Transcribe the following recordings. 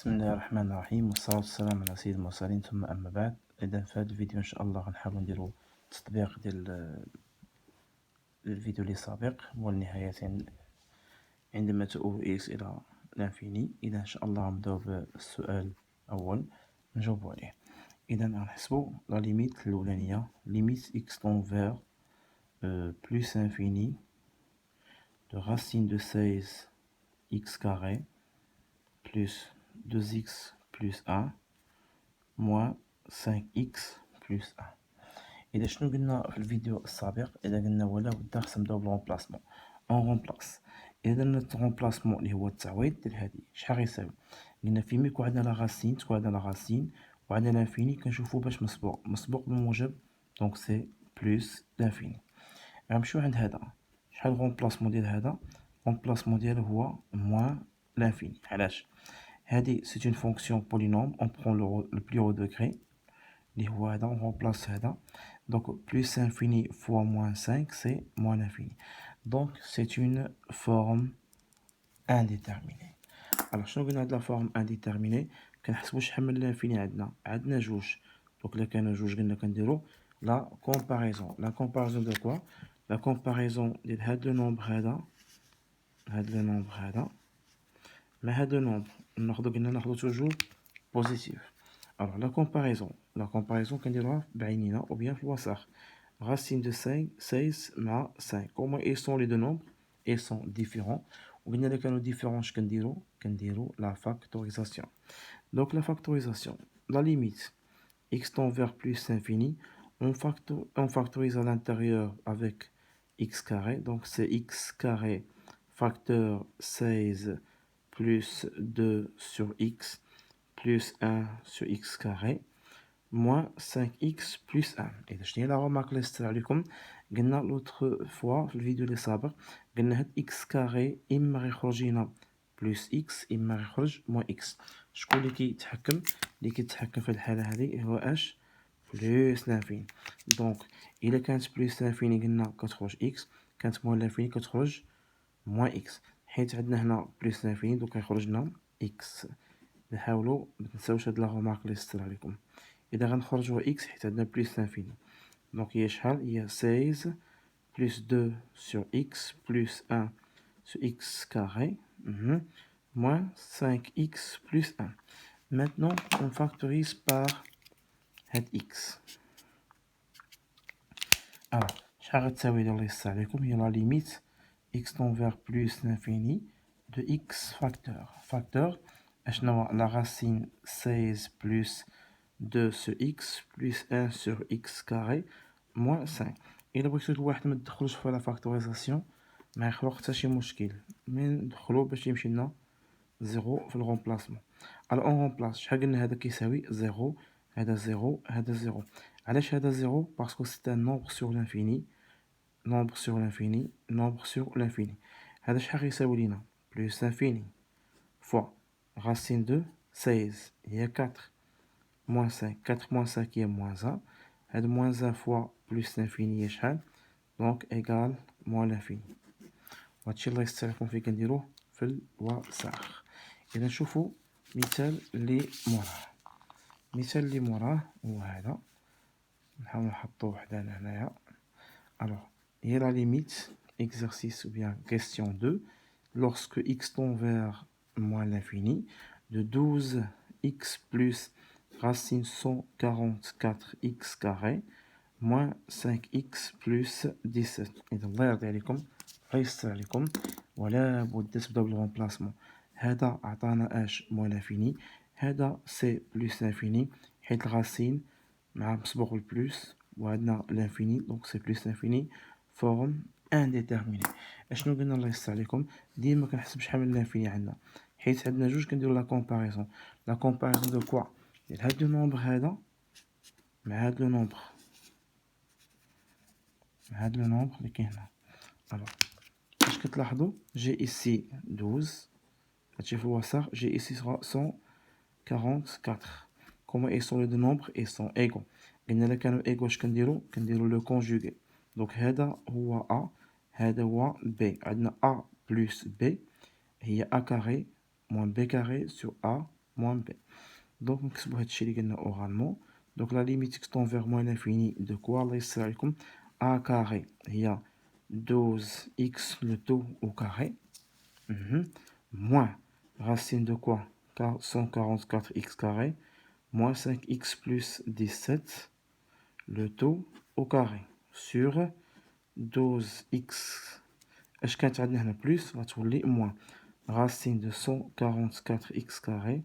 بسم الله الرحمن الرحيم والصلاة والسلام على سيد المرسلين ثم أما بعد. إذا في هذا الفيديو إن شاء الله غنحاولو نديرو تطبيق ديال الفيديو اللي سابق، هو النهاية عندما تؤول إكس إلى لانفيني. إذا إن شاء الله غنبداو بالسؤال الأول نجاوبو عليه. إذا غنحسبو لا ليميت الأولانية، ليميت إكس طون فيغ بلوس انفيني de racine de 16 x carré plus 2x plus 1 moins 5x plus 1. إذا شنو قلنا في الفيديو السابق؟ إذا قلنا ولا بدا خصنا نبداو بالغومبلاسمون. اون غومبلاس. إذا درنا الغومبلاسمون اللي هو التعويض ديال هادي شحال غيساوي؟ قلنا فيما يكون عندنا لا غاسين تكون عندنا لا غاسين وعندنا لانفيني كنشوفو باش مسبوق بالموجب، دونك سي بلوس لانفيني. غنمشيو عند هذا، شحال الغومبلاسمون ديال هذا؟ الغومبلاسمون ديالو هو موان لانفيني. علاش؟ هادي سي اون فونكسيون بولينوم، اون برون لو بلو هو دوغري اللي هو هذا، on remplace هذا. Donc plus infini fois moins 5 c'est moins l'infini. Donc c'est une forme indéterminée. Alors شنو قلنا هاد لا فورم indéterminée؟ كنحسبو شحال من الانفيني عندنا جوج. دونك إلا كانوا جوج قلنا كنديرو لا كومباريزون. لا كومباريزون دو كوا؟ لا كومباريزون ديال هاد لو نومبر هذا، هاد لو نومبر هذا مع هاد لو نومبر قلنا ناخدو توجور بوزيتيف. Alors la comparaison كنديروها بعينينا ou bien في الوسط. Racine de 16 مع 5. Comment ils sont les deux nombres? Ils sont différents. وقلنا إلا كانوا différents اش كنديرو la factorisation. Donc la factorisation, la limite x tend vers plus infini, on factorise à l'intérieur avec x carré, donc c'est x carré facteur 16 plus 2 sur x plus 1 sur x carré moins 5x plus 1. إذا شنو هي لا رومارك اللي صرت عليكم؟ قلنا لوتر فوا في الفيديو اللي سابق، قلنا هاد x كاري إما غيخرج لينا بلوس x إما غيخرج موان x. شكون اللي كيتحكم؟ اللي كيتحكم في الحالة هادي هو اش؟ بلوس لانفيني. دونك إلا كانت بلوس لانفيني قلنا كتخرج x، كانت موان لانفيني كتخرج موان x. حيت عندنا هنا بلوس لانفيني دوك غيخرج لنا x. نحاولو متنساوش هاد لا رومارك اللي صرت عليكم. إذا غنخرجو إكس حيت عندنا بلوس لانفيني، دونك هي شحال؟ هي 16 بلوس 2 سور إكس بلوس 1 سور إكس كاري موان 5x بلوس 1. Maintenant on factorise par هاد إكس. شحال غتساوي الله يسر عليكم؟ هي لا ليميت إكس طون فيغ بلوس لانفيني دو إكس فاكتور أشنو هو؟ لا راسين 16 بلوس 2 sur x plus 1 sur x carré moins 5. إلا بغيتو الواحد متدخلوش في لا فاكتوريزاسيون ما يخلق حتى شي مشكل، من ندخلو باش يمشي لنا زيرو في الغومبلاسمون. الوغ اون غومبلاس شحال قلنا هذا كيساوي زيرو، هذا زيرو، هذا زيرو. علاش هذا زيرو؟ باسكو سي ان نومبر سور لانفيني، نومبر سور لانفيني، نومبر سور لانفيني. هذا شحال غيساوي لينا؟ بلوس لانفيني فوا راسين دو 16 هي 4 moins 5, 4 moins 5 est moins 1. Et moins 1 fois plus l'infini est شحال؟ donc égale moins l'infini. وهادشي الله يستر عليكم فين كنديروه في الوسخ. إذا نشوفو مثال اللي موراه هو هذا. نحاول نحطو وحدة هنايا. alors هي la limite exercice ou bien question 2 lorsque x tend vers moins l'infini de 12x plus racine 144x carré moins 5x plus 17. إذا الله يرضي عليكم الله يستر عليكم ولا بد تبداو بالغومبلاسمون. هذا عطانا اش؟ موان لانفيني. هذا سي بلوس لانفيني حيت الغاسين مع مسبوق بالبلوس وعندنا لانفيني دونك سي بلوس لانفيني فورم انديتيرميني. اشنو قلنا الله يستر عليكم؟ ديما كنحسب شحال من لانفيني عندنا، حيت عندنا جوج كنديرو لا كومباريزون. لا كومباريزون دو كوا؟ ديال هاد لو نومبر هذا مع هاد لو نومبر، اللي كاين هنا. الوغ واش كتلاحظوا؟ جي ايسي 12، هادشي في الوسط، جي ايسي 144. كومون اي سون لي دو نومبر؟ اي سون ايغو. قلنا الا كانوا ايغو اش كنديرو لو كونجوغي. دونك هذا هو ا، هذا هو b. عندنا a بلس b هي a كاري موان b كاري سور a moins b. Donc نكتبو هادشي اللي قلنا oralement. Donc la limite x tend vers moins l'infini de quoi الله يسر عليكم a carré هي 12x le tout au carré moins racine de quoi 144x carré moins 5x plus 17 le tout au carré sur 12x اش كانت عندنا هنا بلس غتولي moins racine de 144x carré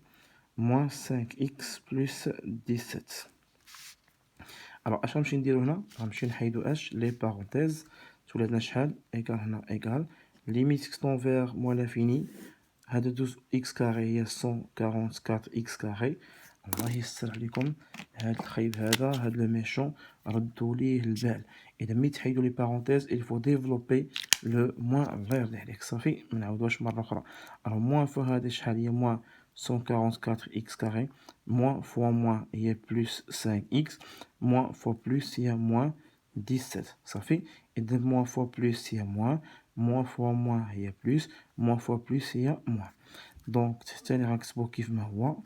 moins 5x plus 17. Alors اش غنمشي نديرو هنا غنمشي نحيدو اش لي بارونتيز تولي عندنا شحال ايكال هنا ايكال ليميت x tend vers moins l'infini هذا 12x كاري هي 144x كاري. الله يسر عليكم هاد الخايب هذا هاد لو ميشون ردوا ليه البال. اذا ملي تحيدوا لي بارونتيز il faut développer le moins. الله يرضي عليك صافي ما نعاودوهاش مره اخرى. alors موان فوا هذا شحال هي موان 144x كاري موان فوا موان هي بلس 5x موان فوا بلس هي موان 17 صافي. اذا موان فوا بلس هي موان moins fois moins هي plus moins fois plus هي moins. دونك تاني غنكتبو كيف ما هو.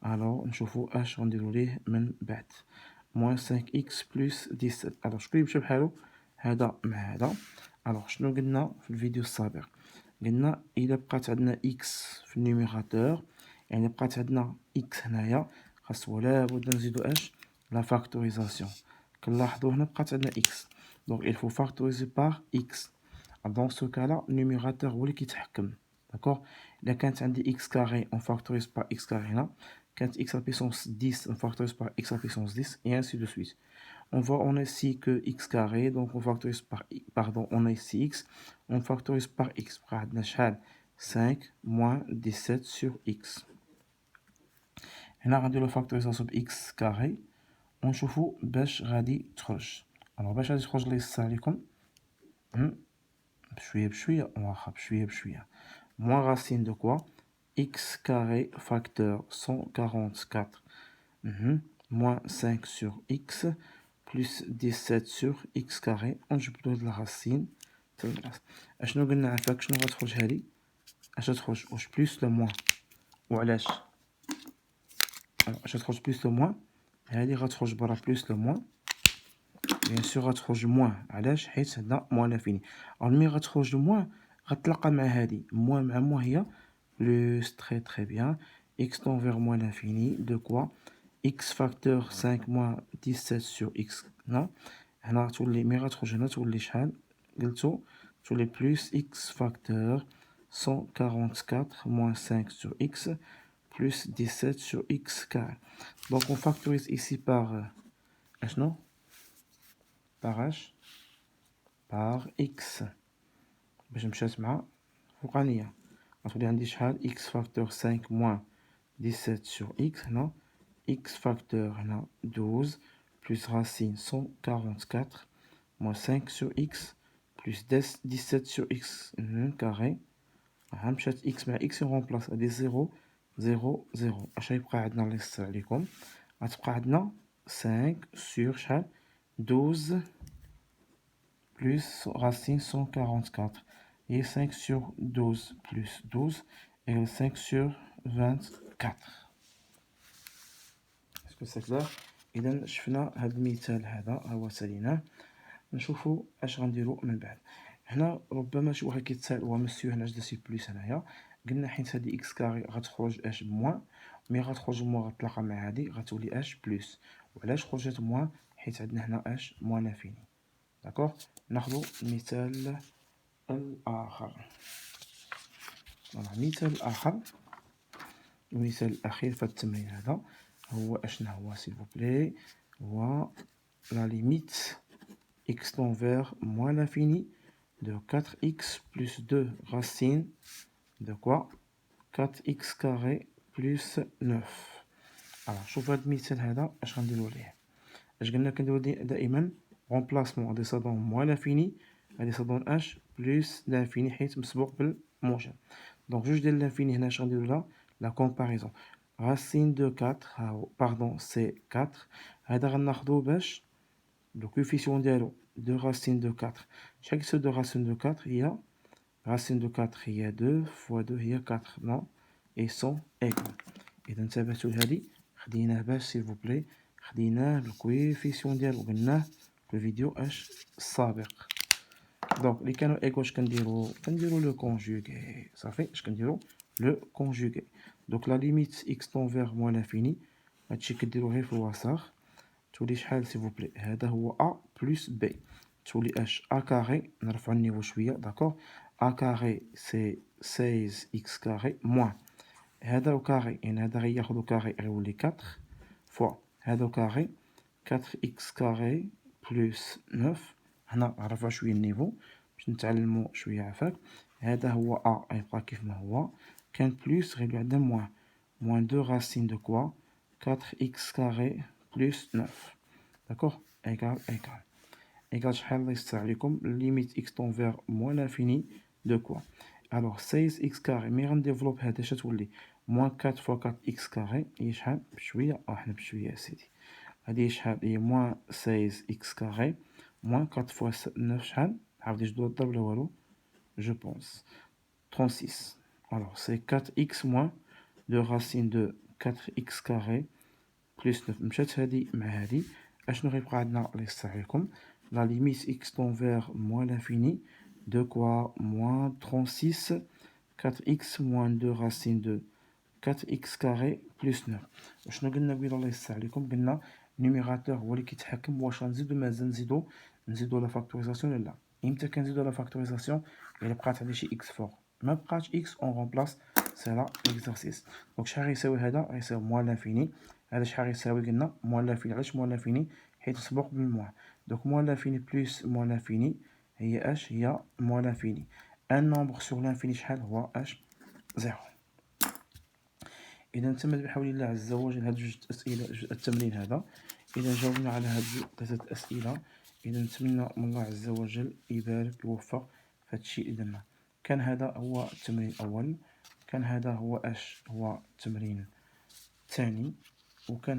الوغ نشوفو اش غنديرو ليه من بعد moins 5x plus 17. الوغ شكون يمشي بحالو هذا مع هذا. الوغ شنو قلنا في الفيديو السابق قلنا الا بقات عندنا x في النيميراتور يعني بقات عندنا x هنايا خاصو لابد نزيدو اش لا فاكتوريزاسيون. كنلاحظو هنا بقات عندنا x دونك il faut factoriser par x. Dans ce cas-là, le numérateur هو اللي كيتحكم. D'accord. إلا كانت عندي x carré on factorise par x carré هنا كانت x à la puissance 10 on factorise par x à la puissance 10 et ainsi de suite. On a ici que x carré donc on factorise par pardon on a ici x on factorise par x بقى عندنا شحال 5 moins 17 sur x. هنا غنديرو فاكتوريزاسيون ب x carré ونشوفو باش غادي تخرج. alors باش غادي تخرج الله يسر عليكم بشوية بشوية واخا بشوية بشوية moins racine de quoi x carré facteur 144 moins 5 sur x plus 17 sur x carré ونجبدو هاد الراسين اشنو قلنا عافاك شنو غتخرج هادي اش غتخرج واش بلس ولا موان وعلاش اش غتخرج بلس ولا موان هادي غتخرج برا بلس ولا موان بيان سور غتخرج موان علاش حيت عندنا موان لافيني. ملي غتخرج موان غتلاقى مع هادي موان مع موان هي بلس تري بيان x tend vers moins l'infini de quoi x facteur 5 moins 17 sur x هنا تولي مي غتخرج هنا تولي شحال قلتو تولي بلس x facteur 144 moins 5 sur x plus 17 sur x carré. Donc on factorise ici par اشنو par h par x باش مشات مع فوقانية غتولي عندي شحال x facteur 5 moins 17 sur x هنا x facteur هنا 12 plus racine 144 moins 5 sur x plus 17 sur x carré مشات x مع x نغومبلاس هادي 0 0 0 اش غيبقى عندنا الله يستر عليكم غتبقى عندنا 5 sur شحال 12 plus racine 144 et 5 sur 12 plus 12 égale 5 sur 24. Est-ce que c'est clair؟ إذا شفنا هاد المثال هذا هو ساليناه نشوفو اش غنديرو من بعد. هنا ربما شي واحد كيتسائل وا مسيو هنا اش درتي بليس هنايا قلنا حيت هادي اكس كاري غتخرج اش بموان مي غتخرج موان غتلاقى مع هادي غتولي اش بليس. وعلاش خرجت موان حيت عندنا هنا اش موان لافيني. داكوغ ناخدو المثال الآخر. المثال الآخر المثال الأخير في التمرين هذا هو أشنا هو سيلفوبلي هو لا ليميت x tend vers moins l'infini de 4x plus 2 racine de quoi 4x carré plus 9. alors شوف هاد المثال هذا اش غنديرو ليه اش قلنا كنديرو دائما remplacement descendant moins l'infini غادي descendant h plus l'infini حيت مسبوق بالموجب. donc جوج ديال l'infini هنا اش غنديرو لها la comparaison racine de 4 pardon c'est 4 هذا غناخدو باش le coefficient ديالو 2 racine de 4 شحال كيساوي 2 racine de 4 هي racine de 4 هي 2 fois 2 هي 4 non et sont égaux. إذا انتبهتوا لهادي خديناه باش سيل فو بلي، خديناه الكويفيسيون ديالو قلناه في الفيديو السابق. دونك اللي كانوا ايكو اش كنديرو لو كونجوغي صافي. اش كنديرو لو كونجوغي. دونك لا ليميت اكس طونفيغ موان لانفيني هادشي كديرو غير في الوسط تولي شحال سيل فو بلي؟ هذا هو ا بلس بي تولي اش ا كاري. نرفعو النيفو شويه داكوغ. ا كاري سي 16 اكس كاري موان هذا كاري، يعني هذا غياخدو كاري غيولي 4 فوا هذا كاري 4 اكس كاري بلس 9. هنا نرفعو شويه النيفو باش نتعلمو شويه عفاك. هذا هو ا غيبقى كيف ما هو، كان بلس غيولي عندنا موان. موان 2 راسين دو كوا 4 اكس كاري بلس 9 داكوغ ايكال ايكال ايكال شحال الله يستر عليكم ليميت اكس طونفيغ موان لانفيني دو كوا. الوغ 16 اكس كاري مي غنديفلوب هذا اش تولي موان 4 فوا 4 اكس كاري هي شحال بشويه حنا بشويه سيدي. هادي شحال هي موان 16 اكس كاري موان 4 فوا 9 شحال عاودي جدو الضرب لا والو جو بونس 36. الوغ سي 4 اكس موان دو راسين دو 4 اكس كاري بلس 9. مشات هادي مع هادي اشنو غيبقى عندنا الله يستر عليكم لا ليميت اكس طونفيغ موان لانفيني دو كوا موان 36 4x moins 2 racine de 4x carré plus 9. وشنو قلنا قبيله الله يستر عليكم؟ قلنا النيميراتور هو اللي كيتحكم واش غنزيدو مازال نزيدو لا فاكتوريزاسيون ولا لا. امتى كنزيدو لا فاكتوريزاسيون؟ الا بقات عندي شي اكس فوق ما بقاتش اكس اون رومبلاس سي لا اكزرسيس. دونك شحال غيساوي هذا؟ غيساوي موان لانفيني. هذا شحال غيساوي؟ قلنا موان لانفيني. علاش موان لانفيني؟ حيت سبق بالموان. دونك موان لانفيني بلس موان لانفيني هي اش؟ هي موان لانفيني. ان نومبر سور لانفيني شحال هو اش؟ زيرو. اذا تم بحول الله عز وجل هاد جوج اسئله التمرين هذا. اذا جاوبنا على هاد ثلاثه اسئله اذا نتمنى من الله عز وجل يبارك ويوفق في هادشي اللي درنا. كان هذا هو التمرين الاول، كان هذا هو اش؟ هو التمرين الثاني، وكان